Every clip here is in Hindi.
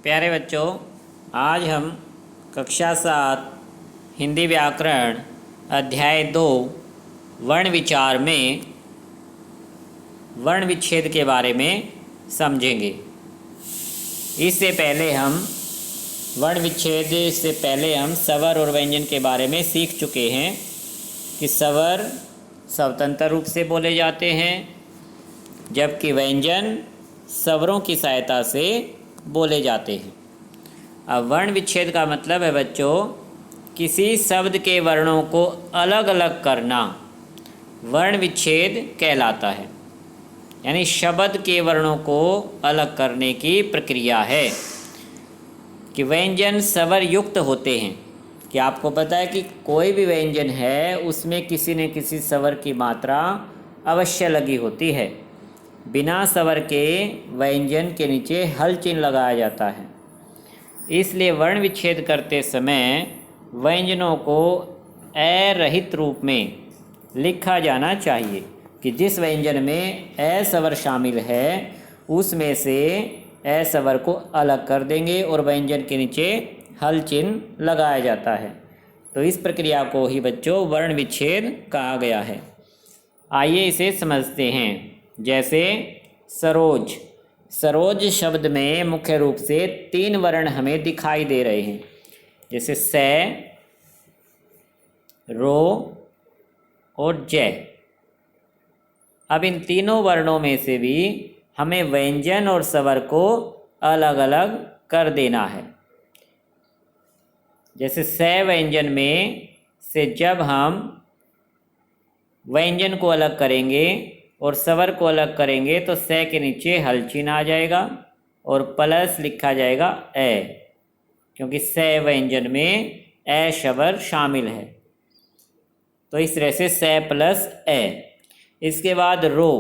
प्यारे बच्चों, आज हम कक्षा 7 हिंदी व्याकरण अध्याय 2 वर्ण विचार में वर्ण विच्छेद के बारे में समझेंगे। इससे पहले हम वर्ण विच्छेद से पहले हम स्वर और व्यंजन के बारे में सीख चुके हैं कि स्वर स्वतंत्र रूप से बोले जाते हैं, जबकि व्यंजन स्वरों की सहायता से बोले जाते हैं। अब वर्ण विच्छेद का मतलब है बच्चों, किसी शब्द के वर्णों को अलग अलग करना वर्ण विच्छेद कहलाता है। यानी शब्द के वर्णों को अलग करने की प्रक्रिया है कि व्यंजन स्वर युक्त होते हैं। कि आपको पता है कि कोई भी व्यंजन है उसमें किसी न किसी स्वर की मात्रा अवश्य लगी होती है। बिना स्वर के व्यंजन के नीचे हल चिन्ह लगाया जाता है। इसलिए वर्ण विच्छेद करते समय व्यंजनों को ए रहित रूप में लिखा जाना चाहिए कि जिस व्यंजन में ए स्वर शामिल है उसमें से ए स्वर को अलग कर देंगे और व्यंजन के नीचे हल चिन्ह लगाया जाता है। तो इस प्रक्रिया को ही बच्चों वर्ण विच्छेद कहा गया है। आइए इसे समझते हैं। जैसे सरोज, सरोज शब्द में मुख्य रूप से 3 वर्ण हमें दिखाई दे रहे हैं, जैसे से, रो और जय। अब इन तीनों वर्णों में से भी हमें व्यंजन और स्वर को अलग अलग कर देना है। जैसे से व्यंजन में से जब हम व्यंजन को अलग करेंगे और स्वर को अलग करेंगे तो से के नीचे हल चिन्ह आ जाएगा और प्लस लिखा जाएगा ए, क्योंकि से व्यंजन में ए स्वर शामिल है। तो इस तरह से प्लस ए। इसके बाद रो,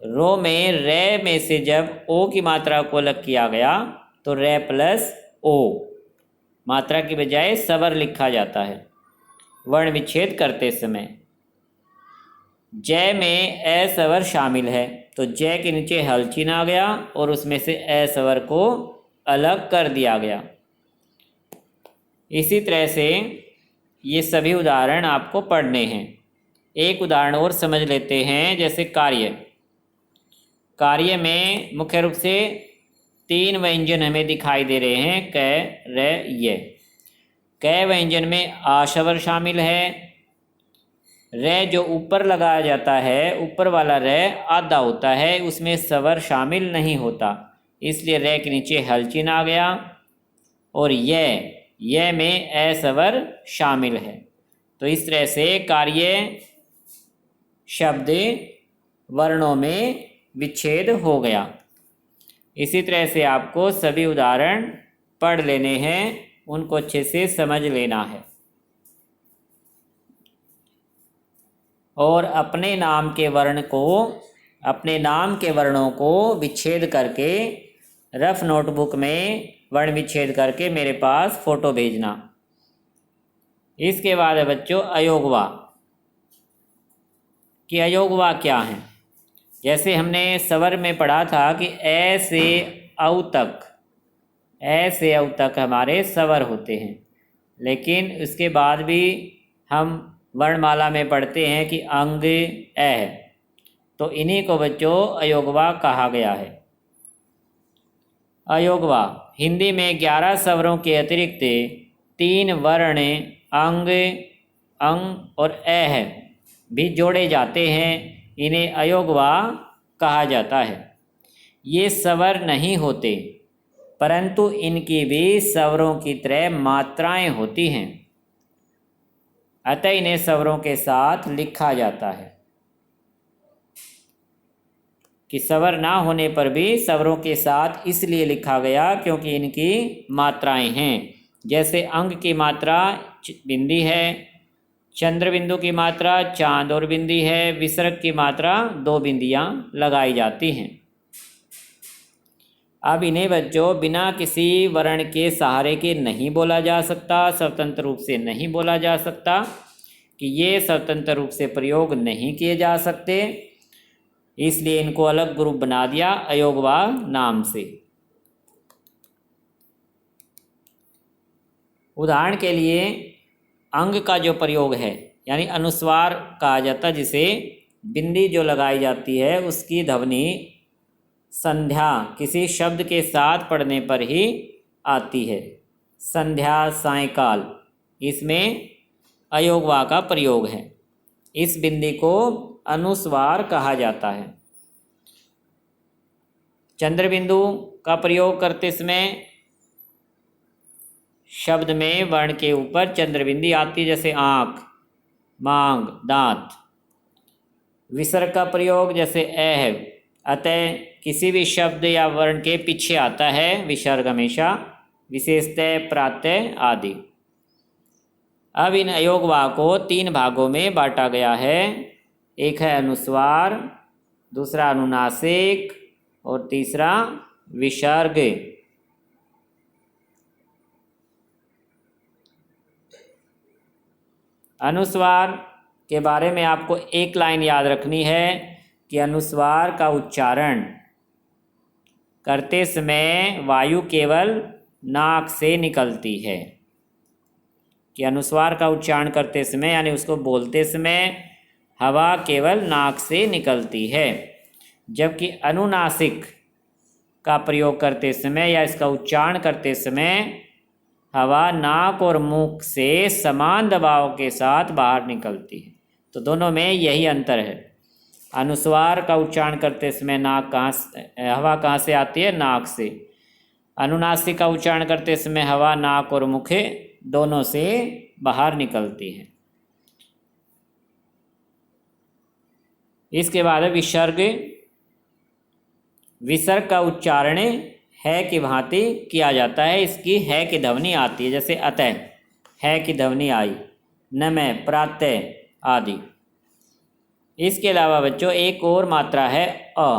रो में रे में से जब ओ की मात्रा को अलग किया गया तो रे प्लस ओ, मात्रा की बजाय स्वर लिखा जाता है वर्ण विच्छेद करते समय। जय में ए स्वर शामिल है तो जय के नीचे हल चिन्ह आ गया और उसमें से ए स्वर को अलग कर दिया गया। इसी तरह से ये सभी उदाहरण आपको पढ़ने हैं। एक उदाहरण और समझ लेते हैं। जैसे कार्य, कार्य में मुख्य रूप से 3 व्यंजन हमें दिखाई दे रहे हैं, क, र, ये। क व्यंजन में आ स्वर शामिल है। रे जो ऊपर लगाया जाता है, ऊपर वाला रे आधा होता है, उसमें स्वर शामिल नहीं होता, इसलिए रे के नीचे हल चिन्ह आ गया। और ये में ए स्वर शामिल है। तो इस तरह से कार्य शब्द वर्णों में विच्छेद हो गया। इसी तरह से आपको सभी उदाहरण पढ़ लेने हैं, उनको अच्छे से समझ लेना है और अपने नाम के वर्णों को विच्छेद करके रफ नोटबुक में वर्ण विच्छेद करके मेरे पास फ़ोटो भेजना। इसके बाद है बच्चों अयोगवा, कि अयोगवा क्या है। जैसे हमने स्वर में पढ़ा था कि ए से औ तक हमारे स्वर होते हैं, लेकिन उसके बाद भी हम वर्णमाला में पढ़ते हैं कि अंग ए है, तो इन्हीं को बच्चों अयोगवा कहा गया है। अयोगवा हिंदी में 11 स्वरों के अतिरिक्त 3 वर्ण अंग, अंग और ए है भी जोड़े जाते हैं, इन्हें अयोगवा कहा जाता है। ये स्वर नहीं होते, परंतु इनकी भी स्वरों की तरह मात्राएं होती हैं, अतः इन्हें स्वरों के साथ लिखा जाता है। कि स्वर ना होने पर भी स्वरों के साथ इसलिए लिखा गया क्योंकि इनकी मात्राएं हैं। जैसे अंग की मात्रा बिंदी है, चंद्र बिंदु की मात्रा चांद और बिंदी है, विसर्ग की मात्रा 2 बिंदियां लगाई जाती हैं। अब इन्हें बच्चों बिना किसी वर्ण के सहारे के नहीं बोला जा सकता, स्वतंत्र रूप से नहीं बोला जा सकता, कि ये स्वतंत्र रूप से प्रयोग नहीं किए जा सकते, इसलिए इनको अलग ग्रुप बना दिया अयोगवा नाम से। उदाहरण के लिए अंग का जो प्रयोग है, यानी अनुस्वार कहा जाता है, जिसे बिंदी जो लगाई जाती है उसकी ध्वनि संध्या किसी शब्द के साथ पढ़ने पर ही आती है। संध्या, सायंकाल, इसमें अयोगवा का प्रयोग है। इस बिंदी को अनुस्वार कहा जाता है। चंद्रबिंदु का प्रयोग करते समय शब्द में वर्ण के ऊपर चंद्रबिंदी आती, जैसे आँख, मांग, दांत। विसर्ग का प्रयोग जैसे अ है, अतः किसी भी शब्द या वर्ण के पीछे आता है विसर्ग हमेशा, विशेषतः प्रातः आदि। अब इन अयोगवा को 3 भागों में बांटा गया है। एक है अनुस्वार, दूसरा अनुनासिक और तीसरा विसर्ग। अनुस्वार के बारे में आपको एक लाइन याद रखनी है कि अनुस्वार का उच्चारण करते समय वायु केवल नाक से निकलती है। कि अनुस्वार का उच्चारण करते समय यानी उसको बोलते समय हवा केवल नाक से निकलती है, जबकि अनुनासिक का प्रयोग करते समय या इसका उच्चारण करते समय हवा नाक और मुख से समान दबाव के साथ बाहर निकलती है। तो दोनों में यही अंतर है। अनुस्वार का उच्चारण करते समय हवा कहाँ से आती है? नाक से। अनुनासिक का उच्चारण करते समय हवा नाक और मुख दोनों से बाहर निकलती है। इसके बाद विसर्ग। विसर्ग का उच्चारण है की भांति किया जाता है। इसकी है की ध्वनि आती है, जैसे अतः है की ध्वनि आई, नमः, प्रातः आदि। इसके अलावा बच्चों एक और मात्रा है अ,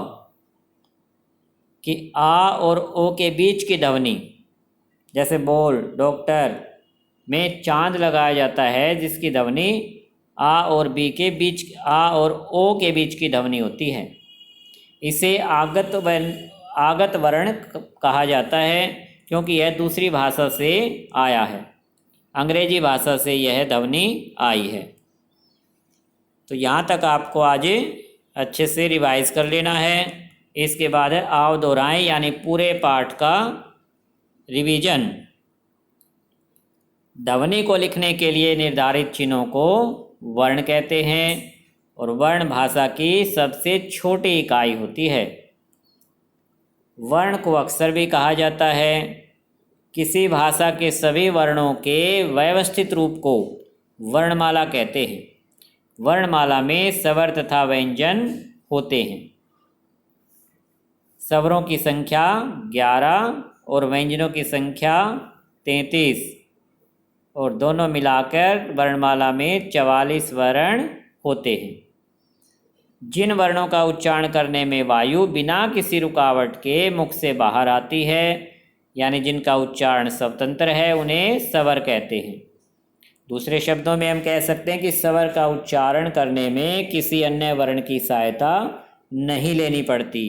कि आ और ओ के बीच की ध्वनि, जैसे बोल, डॉक्टर में चांद लगाया जाता है, जिसकी ध्वनि आ और बी के बीच, आ और ओ के बीच की ध्वनि होती है। इसे आगत वर्ण कहा जाता है, क्योंकि यह दूसरी भाषा से आया है। अंग्रेजी भाषा से यह ध्वनि आई है। तो यहाँ तक आपको आज अच्छे से रिवाइज कर लेना है। इसके बाद है आव दोहराएं, यानी पूरे पाठ का रिवीजन। ध्वनि को लिखने के लिए निर्धारित चिन्हों को वर्ण कहते हैं, और वर्ण भाषा की सबसे छोटी इकाई होती है। वर्ण को अक्षर भी कहा जाता है। किसी भाषा के सभी वर्णों के व्यवस्थित रूप को वर्णमाला कहते हैं। वर्णमाला में स्वर तथा व्यंजन होते हैं। स्वरों की संख्या 11 और व्यंजनों की संख्या 33, और दोनों मिलाकर वर्णमाला में 44 वर्ण होते हैं। जिन वर्णों का उच्चारण करने में वायु बिना किसी रुकावट के मुख से बाहर आती है, यानी जिनका उच्चारण स्वतंत्र है, उन्हें स्वर कहते हैं। दूसरे शब्दों में हम कह सकते हैं कि स्वर का उच्चारण करने में किसी अन्य वर्ण की सहायता नहीं लेनी पड़ती।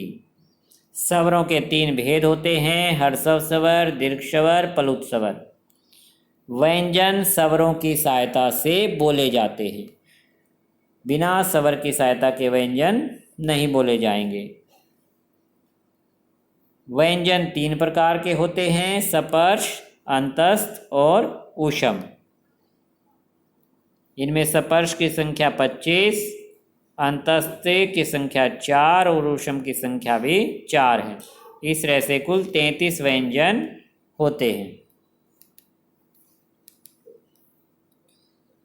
स्वरों के 3 भेद होते हैं: हर्षव स्वर, दीर्घ स्वर, प्लुत स्वर। व्यंजन स्वरों की सहायता से बोले जाते हैं। बिना स्वर की सहायता के व्यंजन नहीं बोले जाएंगे। व्यंजन 3 प्रकार के होते हैं: सपर्श, अंतस्थ और ऊष्म। इनमें सपर्श की संख्या 25, अंतस्थ की संख्या 4 और ऊष्म की संख्या भी 4 है। इस तरह से कुल 33 व्यंजन होते हैं।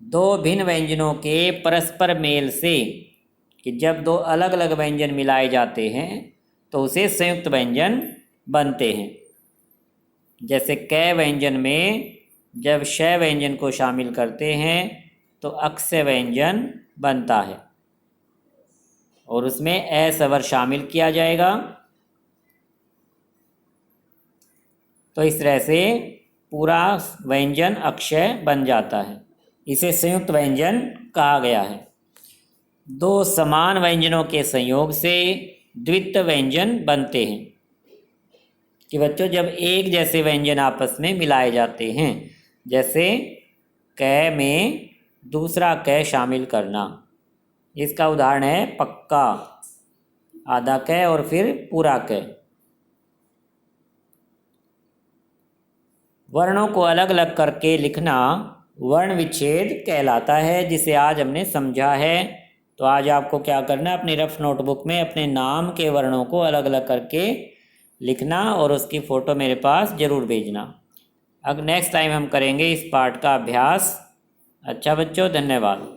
2 भिन्न व्यंजनों के परस्पर मेल से, कि जब 2 अलग अलग व्यंजन मिलाए जाते हैं तो उसे संयुक्त व्यंजन बनते हैं। जैसे क व्यंजन में जब श व्यंजन को शामिल करते हैं तो अक्ष व्यंजन बनता है, और उसमें ए स्वर शामिल किया जाएगा। तो इस तरह से पूरा व्यंजन अक्षय बन जाता है। इसे संयुक्त व्यंजन कहा गया है। 2 समान व्यंजनों के संयोग से द्वित्व व्यंजन बनते हैं। कि बच्चों जब एक जैसे व्यंजन आपस में मिलाए जाते हैं, जैसे क में दूसरा क शामिल करना। इसका उदाहरण है पक्का, आधा क और फिर पूरा क। वर्णों को अलग अलग करके लिखना वर्ण विच्छेद कहलाता है, जिसे आज हमने समझा है। तो आज आपको क्या करना है, अपनी रफ नोटबुक में अपने नाम के वर्णों को अलग अलग करके लिखना और उसकी फ़ोटो मेरे पास ज़रूर भेजना। अब नेक्स्ट टाइम हम करेंगे इस पाठ का अभ्यास। अच्छा बच्चों, धन्यवाद।